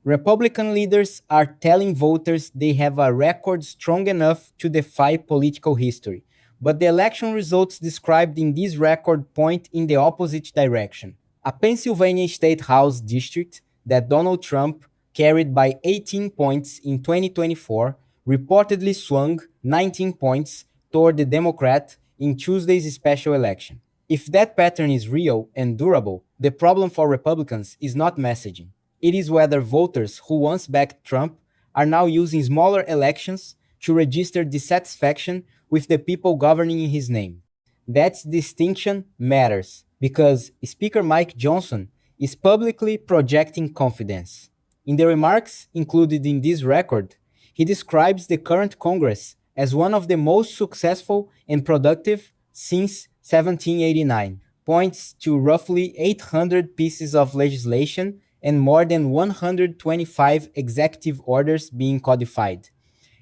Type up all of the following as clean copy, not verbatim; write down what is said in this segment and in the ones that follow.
Republican leaders are telling voters they have a record strong enough to defy political history, but the election results described in this record point in the opposite direction. A Pennsylvania State House district that Donald Trump carried by 18 points in 2024 reportedly swung 19 points toward the Democrat in Tuesday's special election. If that pattern is real and durable, the problem for Republicans is not messaging. It is whether voters who once backed Trump are now using smaller elections to register dissatisfaction with the people governing in his name. That distinction matters because Speaker Mike Johnson is publicly projecting confidence. In the remarks included in this record, he describes the current Congress as one of the most successful and productive since 1789, points to roughly 800 pieces of legislation and more than 125 executive orders being codified,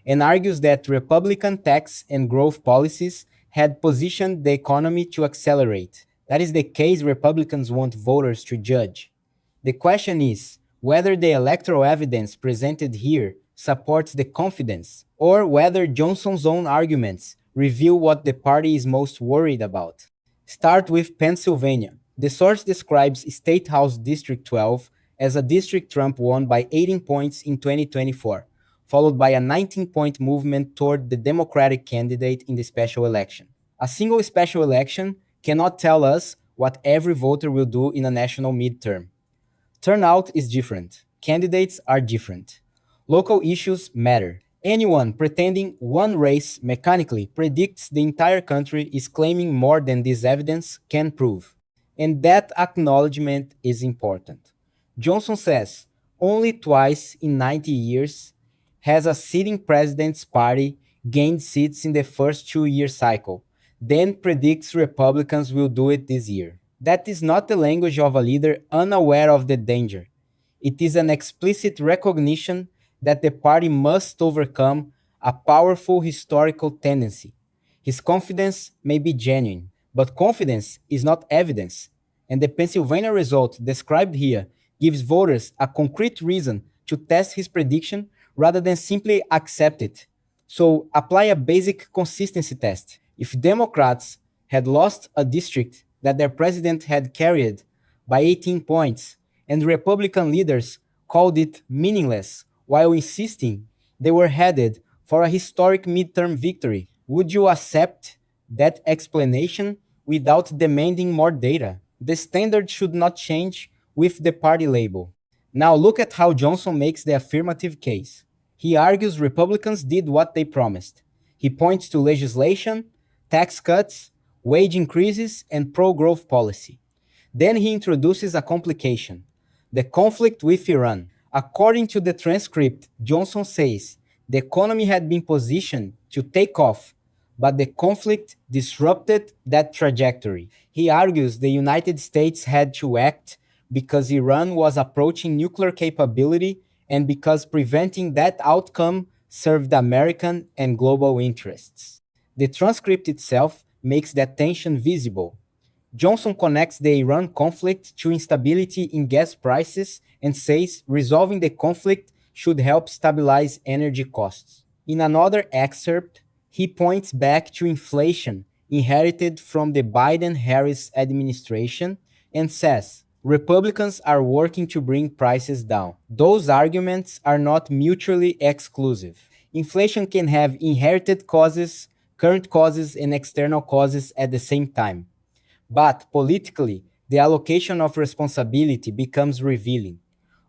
and argues that Republican tax and growth policies had positioned the economy to accelerate. That is the case Republicans want voters to judge. The question is whether the electoral evidence presented here supports the confidence, or whether Johnson's own arguments reveal what the party is most worried about. Start with Pennsylvania. The source describes State House District 12 as a district Trump won by 18 points in 2024, followed by a 19-point movement toward the Democratic candidate in the special election. A single special election cannot tell us what every voter will do in a national midterm. Turnout is different. Candidates are different. Local issues matter. Anyone pretending one race mechanically predicts the entire country is claiming more than this evidence can prove. And that acknowledgement is important. Johnson says only twice in 90 years has a sitting president's party gained seats in the first 2-year cycle, then predicts Republicans will do it this year. That is not the language of a leader unaware of the danger. It is an explicit recognition that the party must overcome a powerful historical tendency. His confidence may be genuine, but confidence is not evidence, and the Pennsylvania result described here gives voters a concrete reason to test his prediction rather than simply accept it. So apply a basic consistency test. If Democrats had lost a district that their president had carried by 18 points, and Republican leaders called it meaningless while insisting they were headed for a historic midterm victory, would you accept that explanation without demanding more data? The standard should not change with the party label. Now look at how Johnson makes the affirmative case. He argues Republicans did what they promised. He points to legislation, tax cuts, wage increases, and pro-growth policy. Then he introduces a complication, the conflict with Iran. According to the transcript, Johnson says the economy had been positioned to take off, but the conflict disrupted that trajectory. He argues the United States had to act because Iran was approaching nuclear capability and because preventing that outcome served American and global interests. The transcript itself makes that tension visible. Johnson connects the Iran conflict to instability in gas prices and says resolving the conflict should help stabilize energy costs. In another excerpt, he points back to inflation inherited from the Biden-Harris administration and says Republicans are working to bring prices down. Those arguments are not mutually exclusive. Inflation can have inherited causes, current causes, and external causes at the same time. But politically, the allocation of responsibility becomes revealing.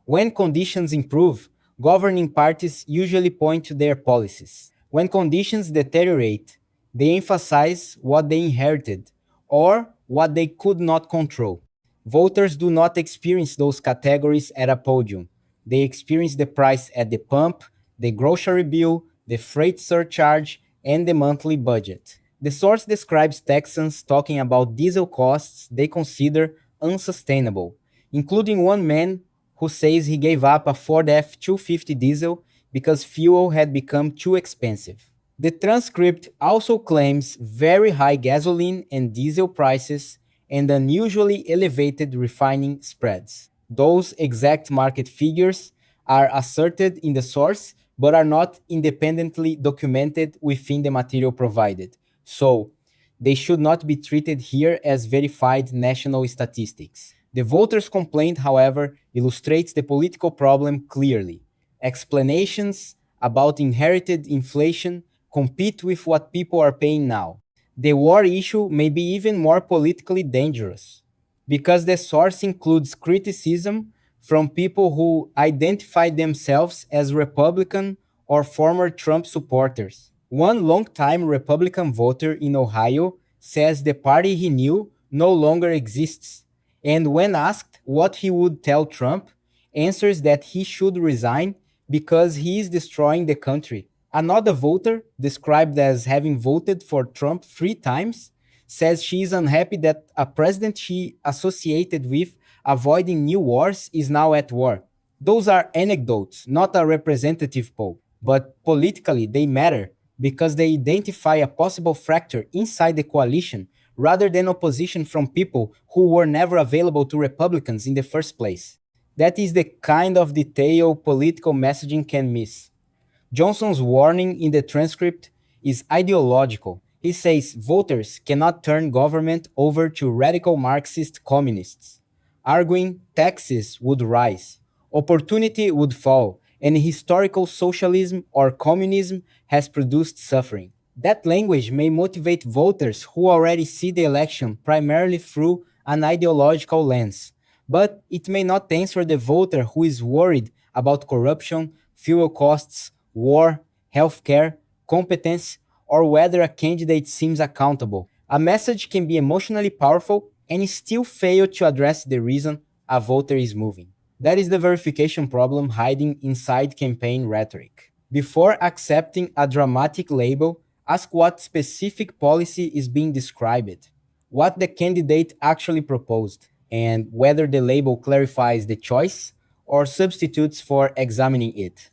When conditions improve, governing parties usually point to their policies. When conditions deteriorate, they emphasize what they inherited or what they could not control. Voters do not experience those categories at a podium. They experience the price at the pump, the grocery bill, the freight surcharge, and the monthly budget. The source describes Texans talking about diesel costs they consider unsustainable, including one man who says he gave up a Ford F-250 diesel because fuel had become too expensive. The transcript also claims very high gasoline and diesel prices and unusually elevated refining spreads. Those exact market figures are asserted in the source but are not independently documented within the material provided. So, they should not be treated here as verified national statistics. The voters' complaint, however, illustrates the political problem clearly. Explanations about inherited inflation compete with what people are paying now. The war issue may be even more politically dangerous because the source includes criticism from people who identify themselves as Republican or former Trump supporters. One longtime Republican voter in Ohio says the party he knew no longer exists, and when asked what he would tell Trump, answers that he should resign because he is destroying the country. Another voter, described as having voted for Trump 3 times, says she is unhappy that a president she associated with avoiding new wars is now at war. Those are anecdotes, not a representative poll, but politically they matter because they identify a possible fracture inside the coalition rather than opposition from people who were never available to Republicans in the first place. That is the kind of detail political messaging can miss. Johnson's warning in the transcript is ideological. He says voters cannot turn government over to radical Marxist communists, arguing taxes would rise, opportunity would fall, and historical socialism or communism has produced suffering. That language may motivate voters who already see the election primarily through an ideological lens, but it may not answer the voter who is worried about corruption, fuel costs, war, healthcare, competence, or whether a candidate seems accountable. A message can be emotionally powerful and still fail to address the reason a voter is moving. That is the verification problem hiding inside campaign rhetoric. Before accepting a dramatic label, ask what specific policy is being described, what the candidate actually proposed, and whether the label clarifies the choice or substitutes for examining it.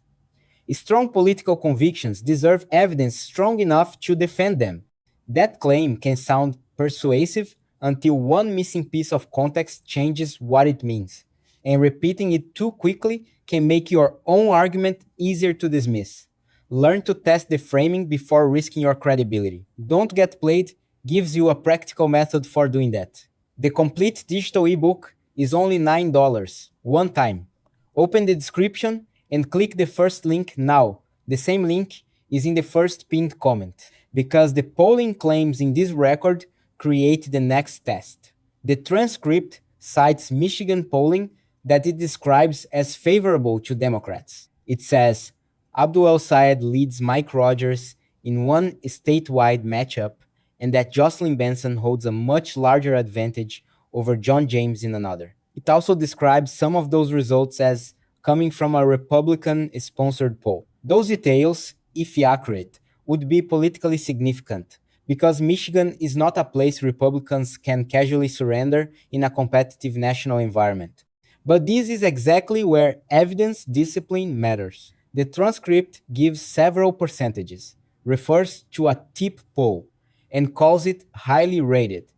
Strong political convictions deserve evidence strong enough to defend them. That claim can sound persuasive until one missing piece of context changes what it means, and repeating it too quickly can make your own argument easier to dismiss. Learn to test the framing before risking your credibility. Don't Get Played gives you a practical method for doing that. The complete digital ebook is only $9, one time. Open the description and click the first link now. The same link is in the first pinned comment, because the polling claims in this record create the next test. The transcript cites Michigan polling that it describes as favorable to Democrats. It says Abdul El Sayed leads Mike Rogers in one statewide matchup and that Jocelyn Benson holds a much larger advantage over John James in another. It also describes some of those results as coming from a Republican-sponsored poll. Those details, if accurate, would be politically significant because Michigan is not a place Republicans can casually surrender in a competitive national environment. But this is exactly where evidence discipline matters. The transcript gives several percentages, refers to a tip poll, and calls it highly rated.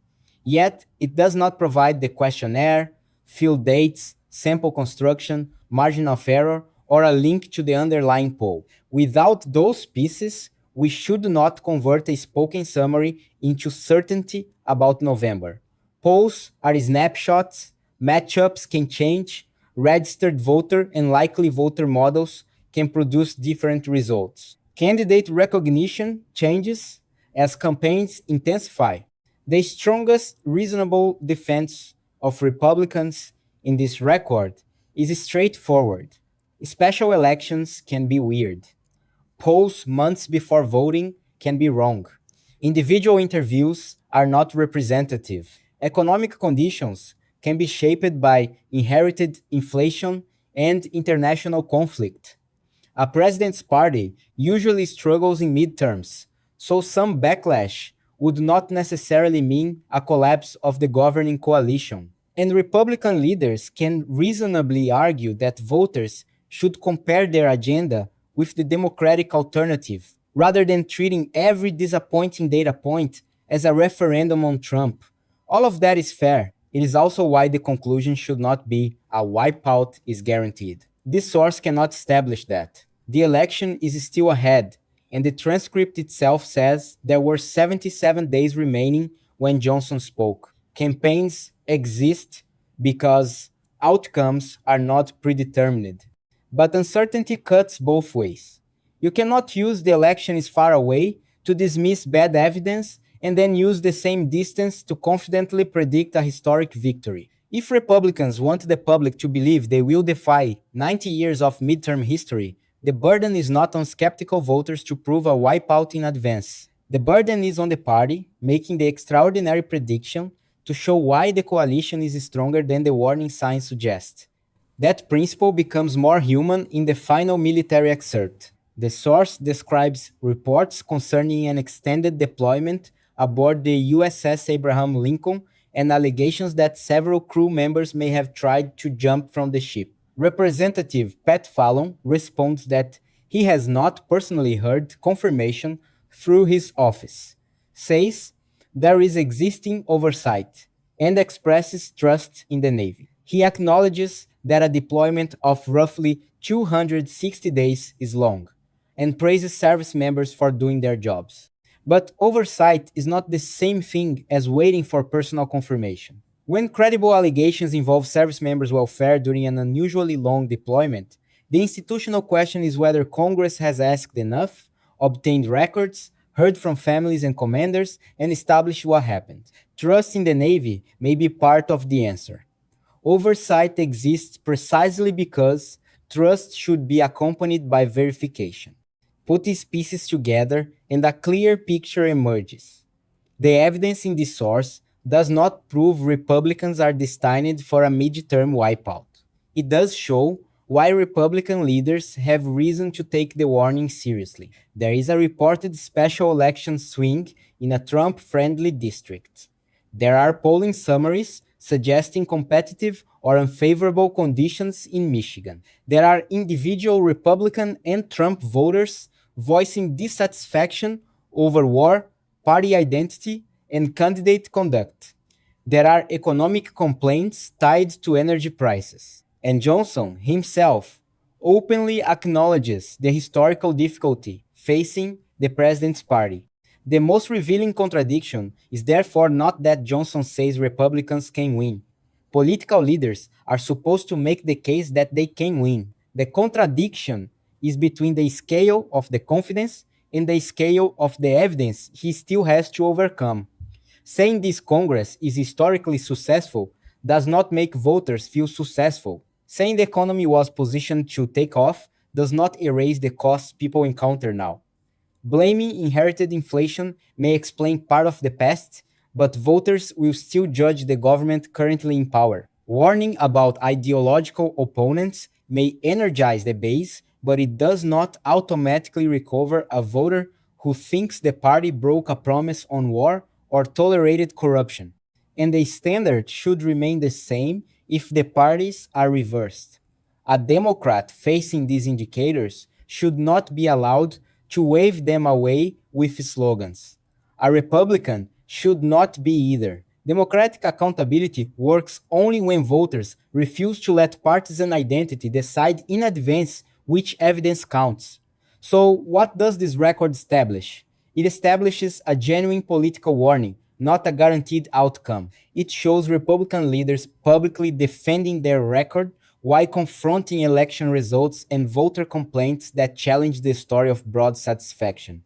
Yet, it does not provide the questionnaire, field dates, sample construction, margin of error, or a link to the underlying poll. Without those pieces, we should not convert a spoken summary into certainty about November. Polls are snapshots, matchups can change, registered voter and likely voter models can produce different results. Candidate recognition changes as campaigns intensify. The strongest reasonable defense of Republicans in this record is straightforward. Special elections can be weird. Polls months before voting can be wrong. Individual interviews are not representative. Economic conditions can be shaped by inherited inflation and international conflict. A president's party usually struggles in midterms, so some backlash would not necessarily mean a collapse of the governing coalition. And Republican leaders can reasonably argue that voters should compare their agenda with the Democratic alternative, rather than treating every disappointing data point as a referendum on Trump. All of that is fair. It is also why the conclusion should not be a wipeout is guaranteed. This source cannot establish that. The election is still ahead, and the transcript itself says there were 77 days remaining when Johnson spoke. Campaigns exist because outcomes are not predetermined. But uncertainty cuts both ways. You cannot use the election is far away to dismiss bad evidence and then use the same distance to confidently predict a historic victory. If Republicans want the public to believe they will defy 90 years of midterm history, the burden is not on skeptical voters to prove a wipeout in advance. The burden is on the party making the extraordinary prediction to show why the coalition is stronger than the warning signs suggest. That principle becomes more human in the final military excerpt. The source describes reports concerning an extended deployment aboard the USS Abraham Lincoln and allegations that several crew members may have tried to jump from the ship. Representative Pat Fallon responds that he has not personally heard confirmation through his office, says there is existing oversight, and expresses trust in the Navy. He acknowledges that a deployment of roughly 260 days is long, and praises service members for doing their jobs. But oversight is not the same thing as waiting for personal confirmation. When credible allegations involve service members' welfare during an unusually long deployment, the institutional question is whether Congress has asked enough, obtained records, heard from families and commanders, and established what happened. Trust in the Navy may be part of the answer. Oversight exists precisely because trust should be accompanied by verification. Put these pieces together and a clear picture emerges. The evidence in this source does not prove Republicans are destined for a midterm wipeout. It does show why Republican leaders have reason to take the warning seriously. There is a reported special election swing in a Trump friendly district. There are polling summaries suggesting competitive or unfavorable conditions in Michigan. There are individual Republican and Trump voters voicing dissatisfaction over war, party identity, and candidate conduct. There are economic complaints tied to energy prices. And Johnson himself openly acknowledges the historical difficulty facing the president's party. The most revealing contradiction is therefore not that Johnson says Republicans can win. Political leaders are supposed to make the case that they can win. The contradiction is between the scale of the confidence and the scale of the evidence he still has to overcome. Saying this Congress is historically successful does not make voters feel successful. Saying the economy was positioned to take off does not erase the costs people encounter now. Blaming inherited inflation may explain part of the past, but voters will still judge the government currently in power. Warning about ideological opponents may energize the base, but it does not automatically recover a voter who thinks the party broke a promise on war or tolerated corruption. And the standard should remain the same if the parties are reversed. A Democrat facing these indicators should not be allowed to wave them away with slogans. A Republican should not be either. Democratic accountability works only when voters refuse to let partisan identity decide in advance which evidence counts. So, what does this record establish? It establishes a genuine political warning, not a guaranteed outcome. It shows Republican leaders publicly defending their record while confronting election results and voter complaints that challenge the story of broad satisfaction.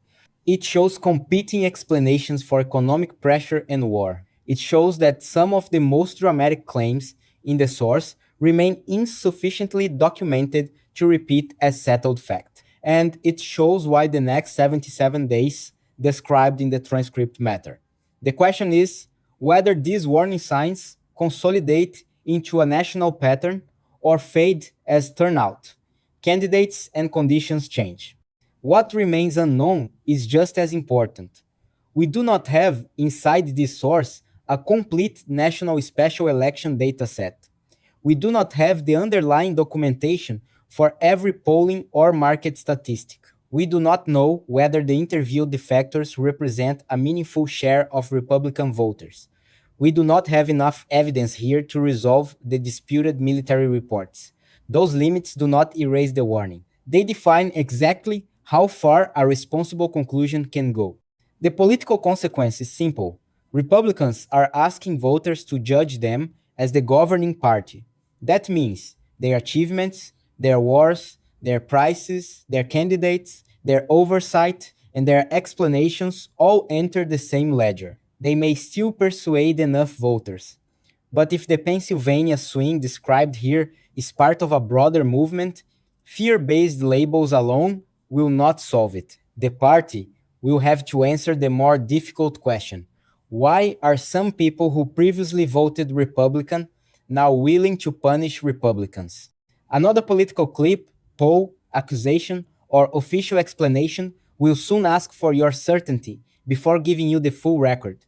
It shows competing explanations for economic pressure and war. It shows that some of the most dramatic claims in the source remain insufficiently documented to repeat as settled fact. And it shows why the next 77 days described in the transcript matter. The question is whether these warning signs consolidate into a national pattern or fade as turnout, candidates, and conditions change. What remains unknown is just as important. We do not have inside this source a complete national special election dataset. We do not have the underlying documentation for every polling or market statistic. We do not know whether the interviewed defectors represent a meaningful share of Republican voters. We do not have enough evidence here to resolve the disputed military reports. Those limits do not erase the warning. They define exactly how far a responsible conclusion can go. The political consequence is simple. Republicans are asking voters to judge them as the governing party. That means their achievements, their wars, their prices, their candidates, their oversight, and their explanations all enter the same ledger. They may still persuade enough voters. But if the Pennsylvania swing described here is part of a broader movement, fear based labels alone will not solve it. The party will have to answer the more difficult question: why are some people who previously voted Republican now willing to punish Republicans? Another political clip, poll, accusation, or official explanation will soon ask for your certainty before giving you the full record.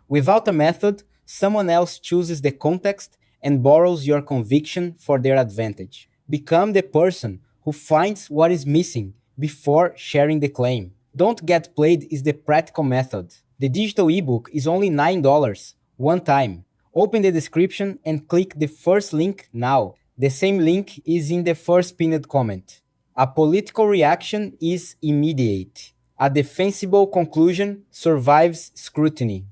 Without a method, someone else chooses the context and borrows your conviction for their advantage. Become the person who finds what is missing before sharing the claim. Don't Get Played is the practical method. The digital ebook is only $9, one time. Open the description and click the first link now. The same link is in the first pinned comment. A political reaction is immediate. A defensible conclusion survives scrutiny.